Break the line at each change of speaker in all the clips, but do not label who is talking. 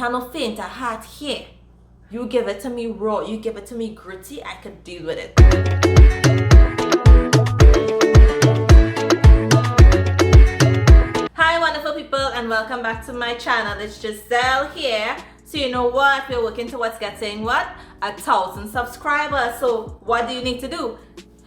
have no fainter heart here. You give it to me raw, you give it to me gritty, I could deal with it. Hi wonderful people, and welcome back to my channel. It's Giselle here. So you know what, we're working towards getting what? 1,000 subscribers. So what do you need to do?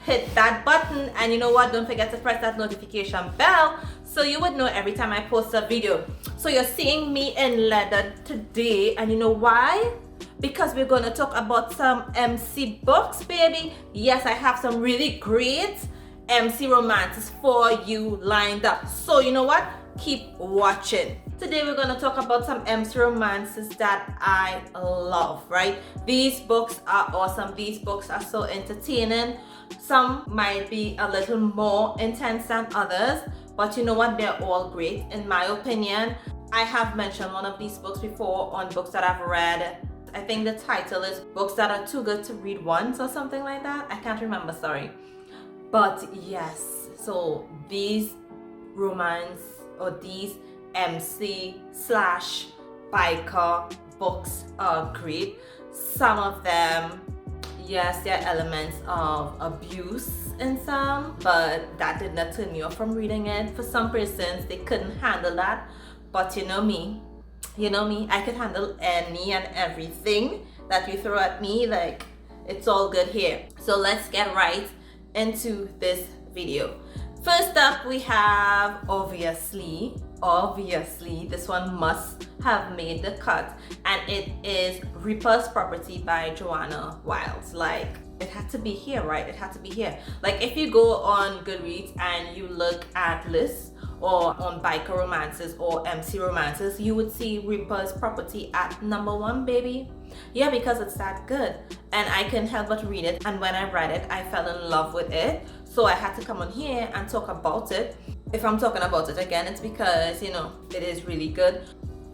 Hit that button, and you know what, don't forget to press that notification bell so you would know every time I post a video. So you're seeing me in leather today, and you know why? Because we're going to talk about some MC books, baby. Yes, I have some really great MC romances for you lined up. So you know what, keep watching. Today we're going to talk about some MC romances that I love, right? These books are awesome. These books are so entertaining. Some might be a little more intense than others, but you know what, they're all great in my opinion. I have mentioned one of these books before on books that I've read. I think the title is Books That Are Too Good to Read Once or something like that. I can't remember, sorry. But yes, so these romance or these MC slash biker books are great. Some of them, yes, there are elements of abuse in some, but that did not turn me off from reading it. For some persons, they couldn't handle that, but you know me, I could handle any and everything that you throw at me. Like, it's all good here. So let's get right into this video. First up, we have obviously this one must have made the cut, and it is Reaper's Property by Joanna Wylde. Like, it had to be here, right? It had to be here. Like, if you go on Goodreads and you look at lists or on biker romances or MC romances, you would see Reaper's Property at #1, baby. Yeah, because it's that good, and I couldn't help but read it, and when I read it, I fell in love with it. So I had to come on here and talk about it. If I'm talking about it again, it's because, you know, it is really good.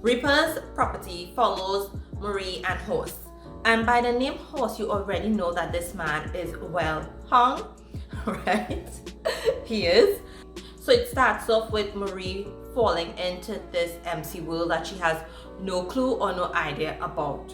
Reaper's Property follows Marie and Horse. And by the name Horse, you already know that this man is well hung, right? He is. So it starts off with Marie falling into this MC world that she has no clue or no idea about.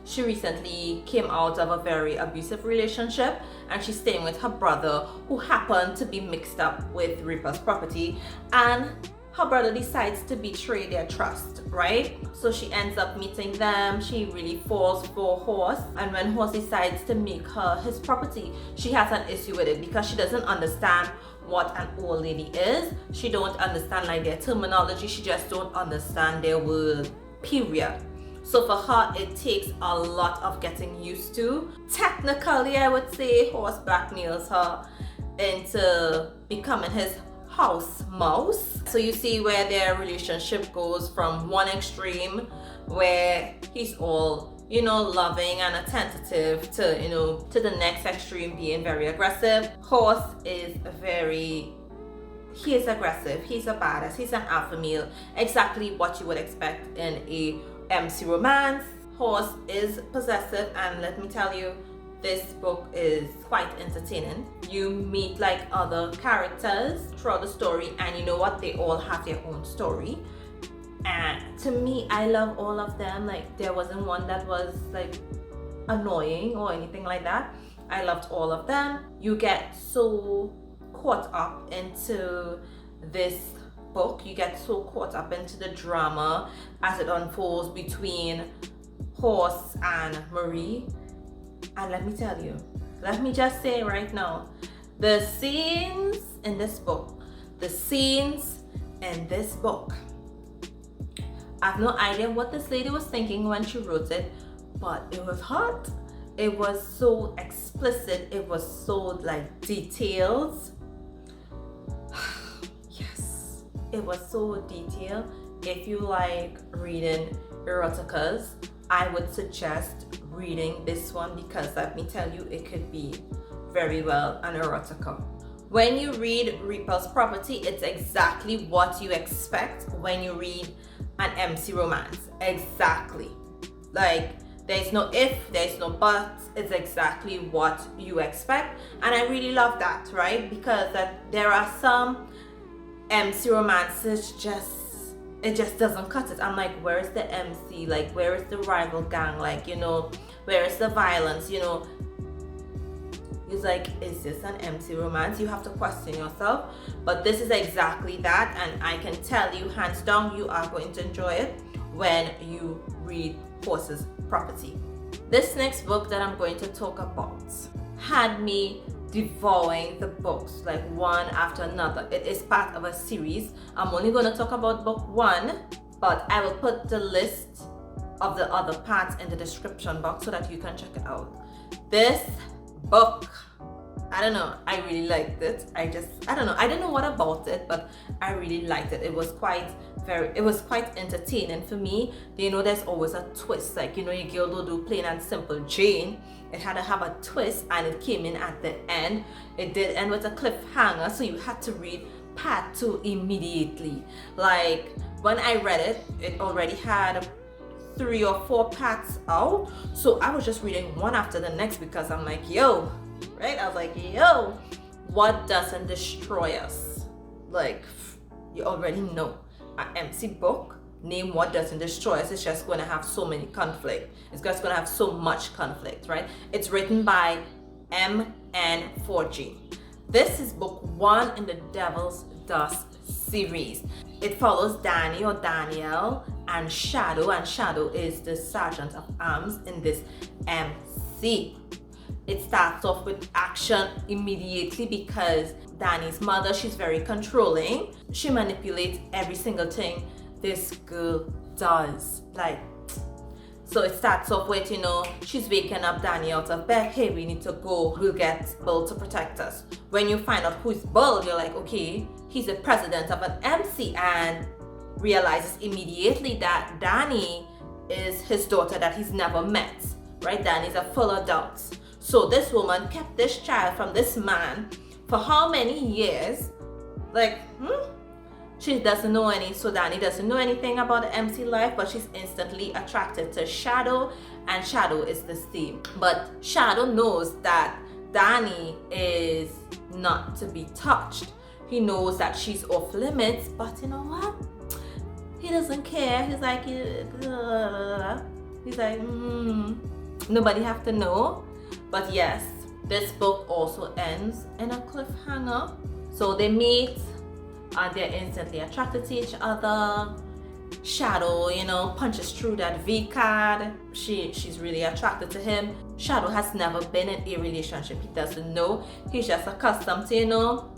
She recently came out of a very abusive relationship, and she's staying with her brother, who happened to be mixed up with Reaper's Property, and her brother decides to betray their trust, right? So she ends up meeting them. She really falls for Horse, and when Horse decides to make her his property, she has an issue with it because she doesn't understand what an old lady is. She don't understand like their terminology. She just don't understand their word, period. So for her, it takes a lot of getting used to. Technically, I would say Horse blackmails her into becoming his house mouse. So you see where their relationship goes from one extreme where he's all, you know, loving and attentive to, you know, to the next extreme being very aggressive. Horse is he is aggressive. He's a badass. He's an alpha male. Exactly what you would expect in a MC romance. Horse is possessive, and let me tell you, this book is quite entertaining. You meet like other characters throughout the story, and you know what, they all have their own story, and to me, I love all of them. Like, there wasn't one that was like annoying or anything like that. I loved all of them. You get so caught up into this book, you get so caught up into the drama as it unfolds between Horse and Marie. And let me tell you, let me just say right now, the scenes in this book, I have no idea what this lady was thinking when she wrote it, but it was hot. It was so explicit. It was so like detailed. Yes, it was so detailed. If you like reading eroticas, I would suggest reading this one, because let me tell you, it could be very well an erotica. When you read Reaper's Property, it's exactly what you expect when you read an MC romance. Exactly. Like, there's no if, there's no but, it's exactly what you expect. And I really love that, right? Because there are some MC romances just it just doesn't cut it. I'm like, where is the MC? Like, where is the rival gang? Like, you know, where is the violence? You know, he's like, is this an MC romance? You have to question yourself. But this is exactly that, and I can tell you hands down, you are going to enjoy it when you read Horses Property. This next book that I'm going to talk about had me devouring the books like one after another. It is part of a series. I'm only going to talk about book 1, but I will put the list of the other parts in the description box so that you can check it out. This book, I don't know, I really liked it. I don't know, I don't know what about it, but I really liked it. It was quite entertaining for me. You know, there's always a twist. Like, you know, your girl don't do plain and simple Jane. It had to have a twist, and it came in at the end. It did end with a cliffhanger, so you had to read part 2 immediately. Like, when I read it, it already had 3 or 4 parts out, so I was just reading one after the next because I'm like, yo, right? I was like, yo, what doesn't destroy us? Like, you already know. An MC book, name what doesn't destroy us. It's just going to have so many conflict. It's just going to have so much conflict, right? It's written by M.N. Forgy. This is book 1 in the Devil's Dust series. It follows Danny or Danielle and Shadow is the sergeant of arms in this MC. It starts off with action immediately because Danny's mother, she's very controlling. She manipulates every single thing this girl does. Like, so it starts off with, you know, she's waking up Danny out of bed. Hey, we need to go. We'll get Bull to protect us. When you find out who's Bull, you're like, okay, he's the president of an MC, and realizes immediately that Danny is his daughter that he's never met, right? Danny's a full adult. So this woman kept this child from this man for how many years? Like, she doesn't know so Danny doesn't know anything about the MC life, but she's instantly attracted to Shadow, and Shadow is the same. But Shadow knows that Danny is not to be touched. He knows that she's off limits, but you know what? He doesn't care. He's like, nobody have to know. But yes, this book also ends in a cliffhanger. So they meet and they're instantly attracted to each other. Shadow, you know, punches through that V card. She's really attracted to him. Shadow has never been in a relationship. He doesn't know. He's just accustomed to, you know,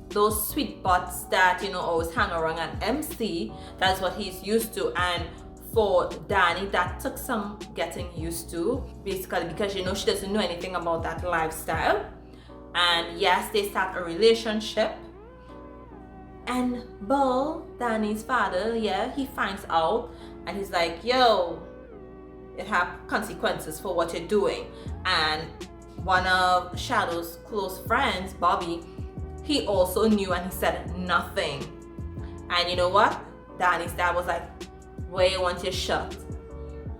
those sweet butts that, you know, always hang around an MC. That's what he's used to. And for Danny, that took some getting used to, basically, because, you know, she doesn't know anything about that lifestyle. And yes, they start a relationship. And Bull, Danny's father, yeah, he finds out, and he's like, yo, it have consequences for what you're doing. And one of Shadow's close friends, Bobby, he also knew, and he said nothing. And you know what? Danny's dad was like, where you want your shot?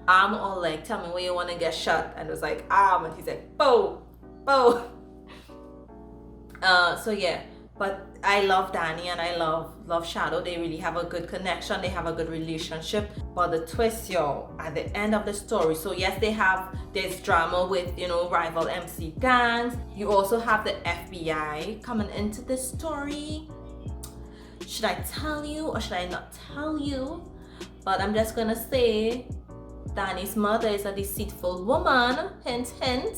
Arm or leg? Tell me where you want to get shot. And it was like, arm. And he's like, bow, bow. So yeah, but I love Danny and I love Shadow. They really have a good connection. They have a good relationship. But the twist, yo, at the end of the story. So yes, there's drama with, you know, rival MC gangs. You also have the FBI coming into this story. Should I tell you or should I not tell you? But I'm just gonna say Danny's mother is a deceitful woman. Hint, hint.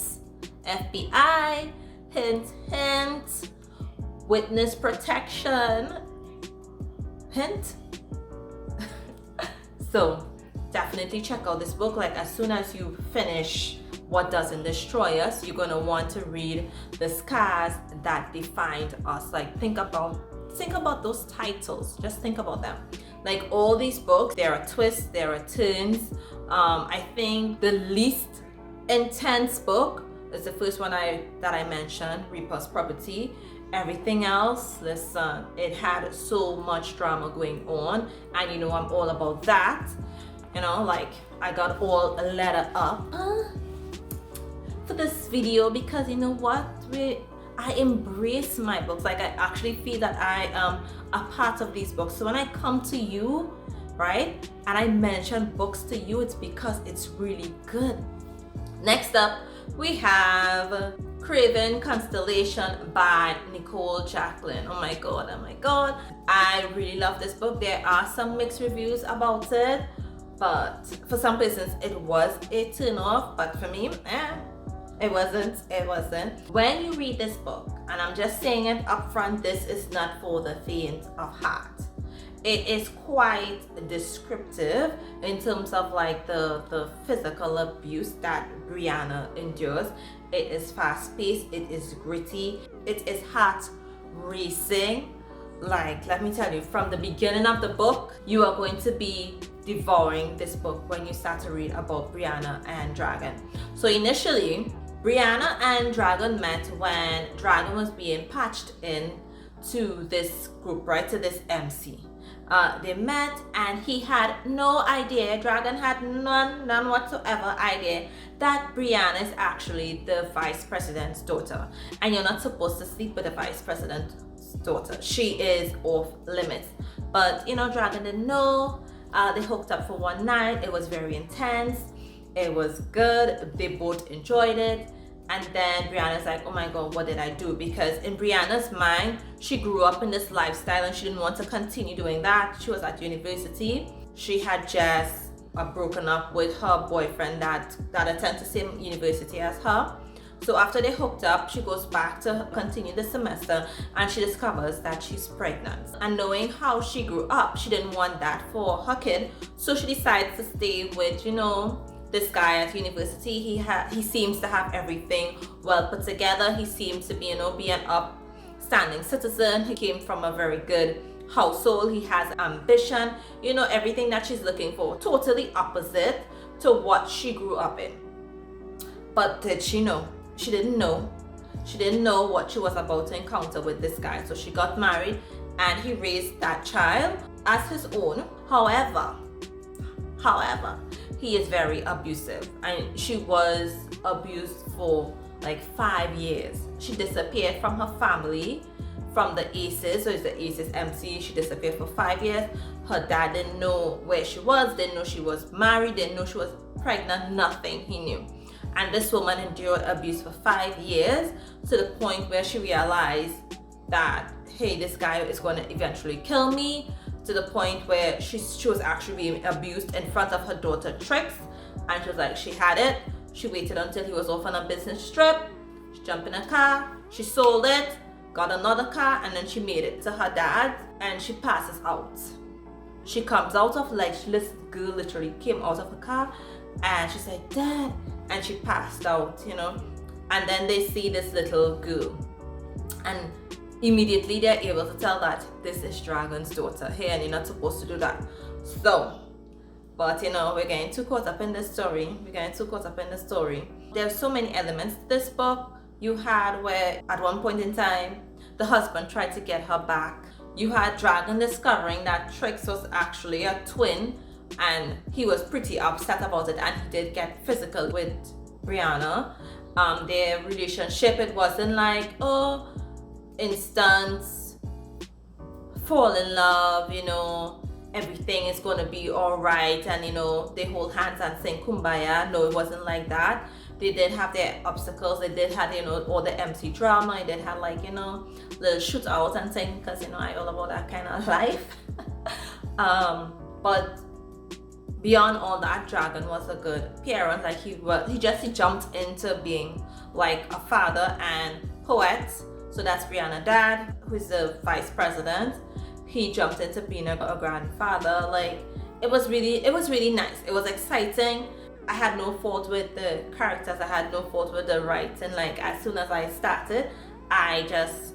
FBI. Hint, hint. Witness protection. Hint. So definitely check out this book. Like, as soon as you finish What Doesn't Destroy Us, you're gonna want to read The Scars That Defined Us. Like, think about those titles. Just think about them. Like, all these books, there are twists, there are turns. I think the least intense book is the first one that I mentioned, Reaper's Property. Everything else, listen, it had so much drama going on, and you know I'm all about that. You know, like, I got all letter up for this video because, you know what, I embrace my books. Like, I actually feel that I am a part of these books. So when I come to you, right? And I mention books to you, it's because it's really good. Next up, we have Craven Constellation by Nicole, Jacquelyn. Oh my god, oh my god. I really love this book. There are some mixed reviews about it, but for some persons it was a turn off, but for me, it wasn't. When you read this book, and I'm just saying it up front, this is not for the faint of heart. It is quite descriptive in terms of like the physical abuse that Brianna endures. It is fast-paced, it is gritty, it is heart racing. Like, let me tell you, from the beginning of the book, you are going to be devouring this book when you start to read about Brianna and Dragon. So initially, Brianna and Dragon met when Dragon was being patched in to this group, right, to this MC. They met and he had no idea, Dragon had none whatsoever idea that Brianna is actually the vice president's daughter. And you're not supposed to sleep with the vice president's daughter. She is off limits. But you know, Dragon didn't know. They hooked up for one night. It was very intense. It was good. They both enjoyed it. And then Brianna's like, oh my god, what did I do? Because in Brianna's mind, she grew up in this lifestyle and she didn't want to continue doing that. She was at university. She had just broken up with her boyfriend that attended the same university as her. So after they hooked up, she goes back to continue the semester and she discovers that she's pregnant. And knowing how she grew up, she didn't want that for her kid. So she decides to stay with, you know, this guy at university. He seems to have everything well put together. He seems to be, you know, be an upstanding citizen. He came from a very good household. He has ambition, you know, everything that she's looking for. Totally opposite to what she grew up in. But did she know? She didn't know. She didn't know what she was about to encounter with this guy. So she got married and he raised that child as his own. However, he is very abusive, and she was abused for like 5 years. She disappeared from her family, from the Aces, so it's the Aces MC. She disappeared for 5 years. Her dad didn't know where she was, didn't know she was married, didn't know she was pregnant, nothing he knew. And this woman endured abuse for 5 years to the point where she realized that, hey, this guy is going to eventually kill me, to the point where she was actually being abused in front of her daughter Trix. And she was like, she had it. She waited until he was off on a business trip. She jumped in a car, she sold it, got another car, and then she made it to her dad, and she passes out. She comes out of, like, this girl literally came out of the car and she said, Dad, and she passed out, you know. And then they see this little girl and immediately they're able to tell that this is Dragon's daughter. Hey, and you're not supposed to do that. So, but you know, we're getting too caught up in the story. There's so many elements to this book. You had where at one point in time, the husband tried to get her back. You had Dragon discovering that Trix was actually a twin, and he was pretty upset about it, and he did get physical with Brianna. Their relationship, it wasn't like, oh, instant fall in love, you know, everything is gonna be all right, and you know, they hold hands and sing kumbaya. No, it wasn't like that. They did have their obstacles. They did have, you know, all the MC drama. They did have, like, you know, little shootouts and things, because you know, I all about that kind of life. But beyond all that, Dragon was a good parent. Like, he jumped into being like a father and poet. So that's Brianna's dad, who's the vice president. He jumped into being a grandfather. Like, it was really nice. It was exciting. I had no fault with the characters. I had no fault with the writing. Like, as soon as I started, I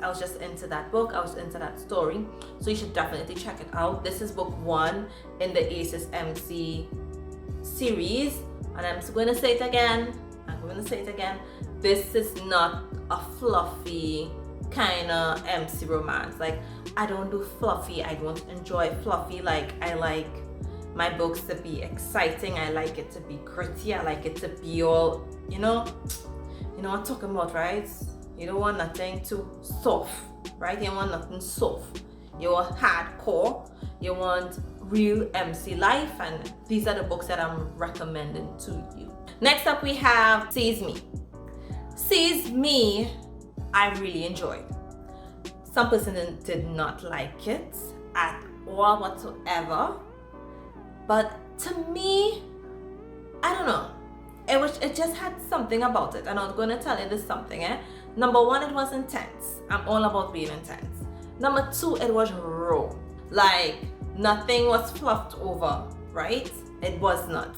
was just into that book. I was into that story. So you should definitely check it out. This is book 1 in the Aces MC series. And I'm going to say it again. This is not a fluffy kind of MC romance. Like, I don't do fluffy. I don't enjoy fluffy. Like, I like my books to be exciting. I like it to be gritty. I like it to be all, you know what I'm talking about, right? You don't want nothing too soft, right? You don't want nothing soft. You want hardcore. You want real MC life, and these are the books that I'm recommending to you. Next up we have Seize Me. Seize Me, I really enjoyed. Some person did not like it at all whatsoever, but to me, I don't know, it just had something about it, and I'm gonna tell you this something. Number one, it was intense. I'm all about being intense. Number two, it was raw. Like, nothing was fluffed over, right? It was not.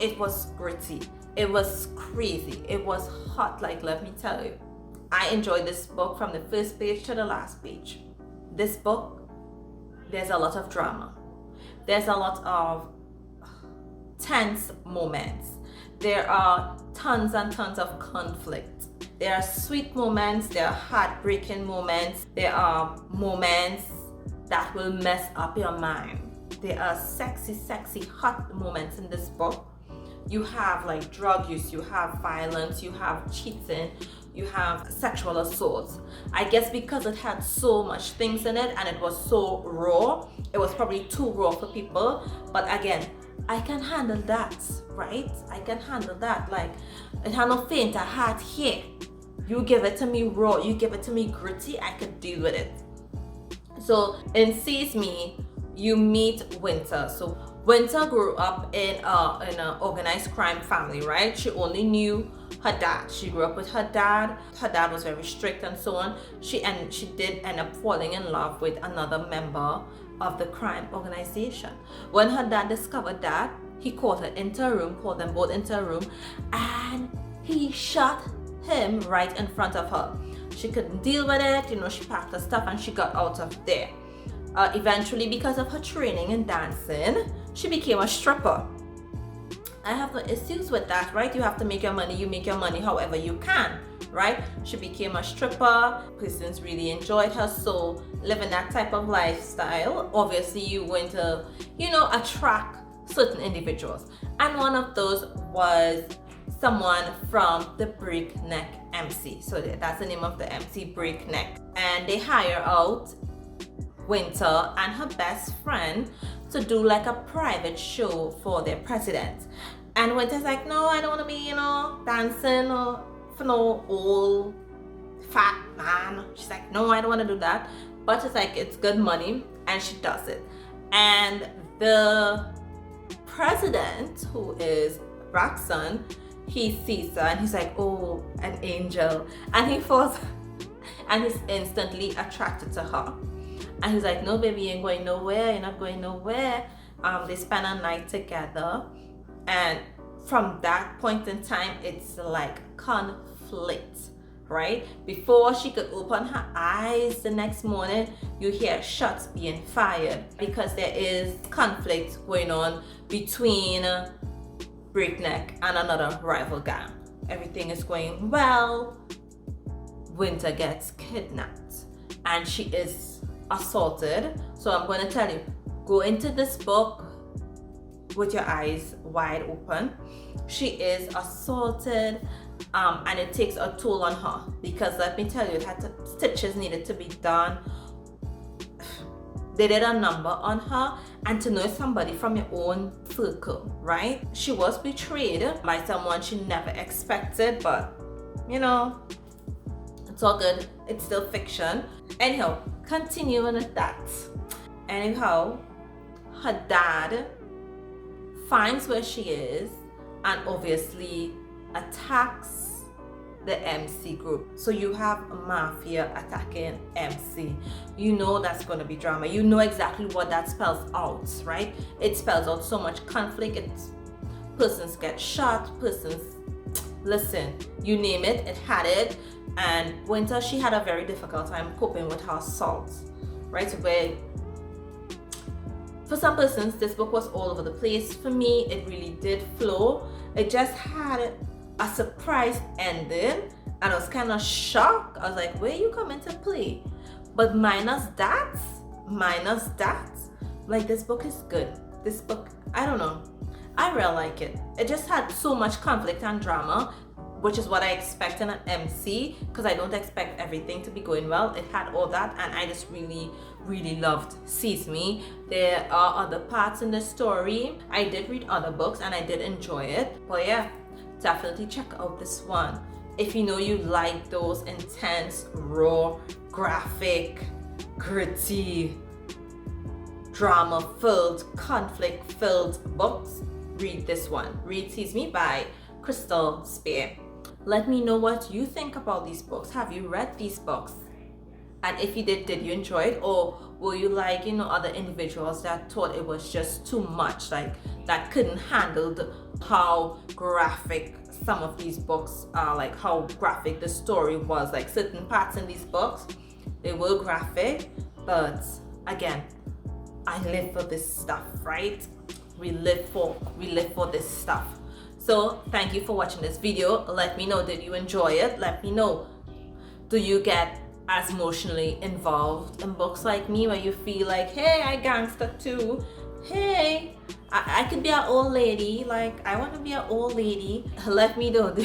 It was gritty. It was crazy. It was hot, like, let me tell you. I enjoyed this book from the first page to the last page. This book, there's a lot of drama. There's a lot of tense moments. There are tons and tons of conflict. There are sweet moments, there are heartbreaking moments, there are moments that will mess up your mind. There are sexy, hot moments in this book. You have like drug use, you have violence, you have cheating, you have sexual assault. I guess because it had so much things in it and it was so raw, it was probably too raw for people. But again, I can handle that, right? I can handle that. Like, it had no faint a heart here. You give it to me raw, you give it to me gritty, I could deal with it. So in Seize Me, you meet Winter. So Winter grew up in an organized crime family, right? She only knew her dad. She grew up with her dad. Her dad was very strict and so on. She did end up falling in love with another member of the crime organization. When her dad discovered that, he called her into a room, called them both into a room, and he shot him right in front of her. She couldn't deal with it, you know, she packed her stuff and she got out of there. Eventually, because of her training in dancing, she became a stripper. I have no issues with that, right? You have to make your money, you make your money however you can, right? She became a stripper, persons really enjoyed her, so living that type of lifestyle, obviously you're going to, you know, attract certain individuals. And one of those was someone from the Breakneck MC. So that's the name of the MC, Breakneck. And they hire out Winter and her best friend to do like a private show for their president. And Winter's like, no, I don't want to be, you know, dancing or for no old fat man. She's like, no, I don't want to do that. But it's like, it's good money, and she does it. And the president, who is Braxton, he sees her and he's like, oh, an angel. And he falls and he's instantly attracted to her. And he's like, no, baby, you ain't going nowhere. You're not going nowhere. They spend a night together. And from that point in time, it's like conflict, right? Before she could open her eyes the next morning, you hear shots being fired because there is conflict going on between Breakneck and another rival gang. Everything is going well. Winter gets kidnapped and she is assaulted. So I'm going to tell you, go into this book with your eyes wide open. She is assaulted, and it takes a toll on her because let me tell you, stitches needed to be done. They did a number on her, and to know somebody from your own circle, right? She was betrayed by someone she never expected, but you know, it's all good. It's still fiction. Anyhow, continuing with that. Anyhow, her dad finds where she is and obviously attacks the MC group. So you have a mafia attacking MC. You know that's going to be drama. You know exactly what that spells out, right? It spells out so much conflict. It's persons get shot, persons, listen, you name it, it had it. And Winter, she had a very difficult time coping with her assault, right? Where for some persons, this book was all over the place. For me, it really did flow. It just had a surprise ending, and I was kind of shocked. I was like, where you come into play? But minus that, like, this book is good. This book, I don't know, I really like it. It just had so much conflict and drama, which is what I expect in an MC, because I don't expect everything to be going well. It had all that, and I just really really loved Steamy. There are other parts in the story. I did read other books and I did enjoy it. But yeah, definitely check out this one. If you know you like those intense, raw, graphic, gritty, drama-filled, conflict-filled books, read this one. Read Steamy by Crystal Spear. Let me know what you think about these books. Have you read these books? And if you did you enjoy it? Or were you like, other individuals that thought it was just too much, like that couldn't handle how graphic some of these books are, like how graphic the story was, like certain parts in these books, they were graphic, but again, I live for this stuff, right? We live for this stuff. So thank you for watching this video. Let me know, did you enjoy it? Let me know, do you get as emotionally involved in books like me, where you feel like, hey, I gangster too, hey, I could be an old lady, like I want to be an old lady. Let me know.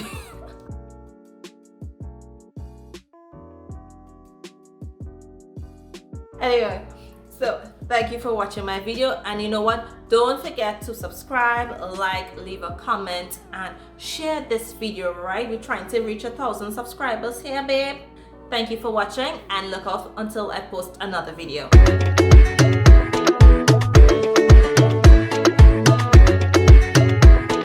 Anyway, so thank you for watching my video, and you know what, don't forget to subscribe, like, leave a comment, and share this video, right? We're trying to reach 1,000 subscribers here, babe. Thank you for watching, and look out until I post another video.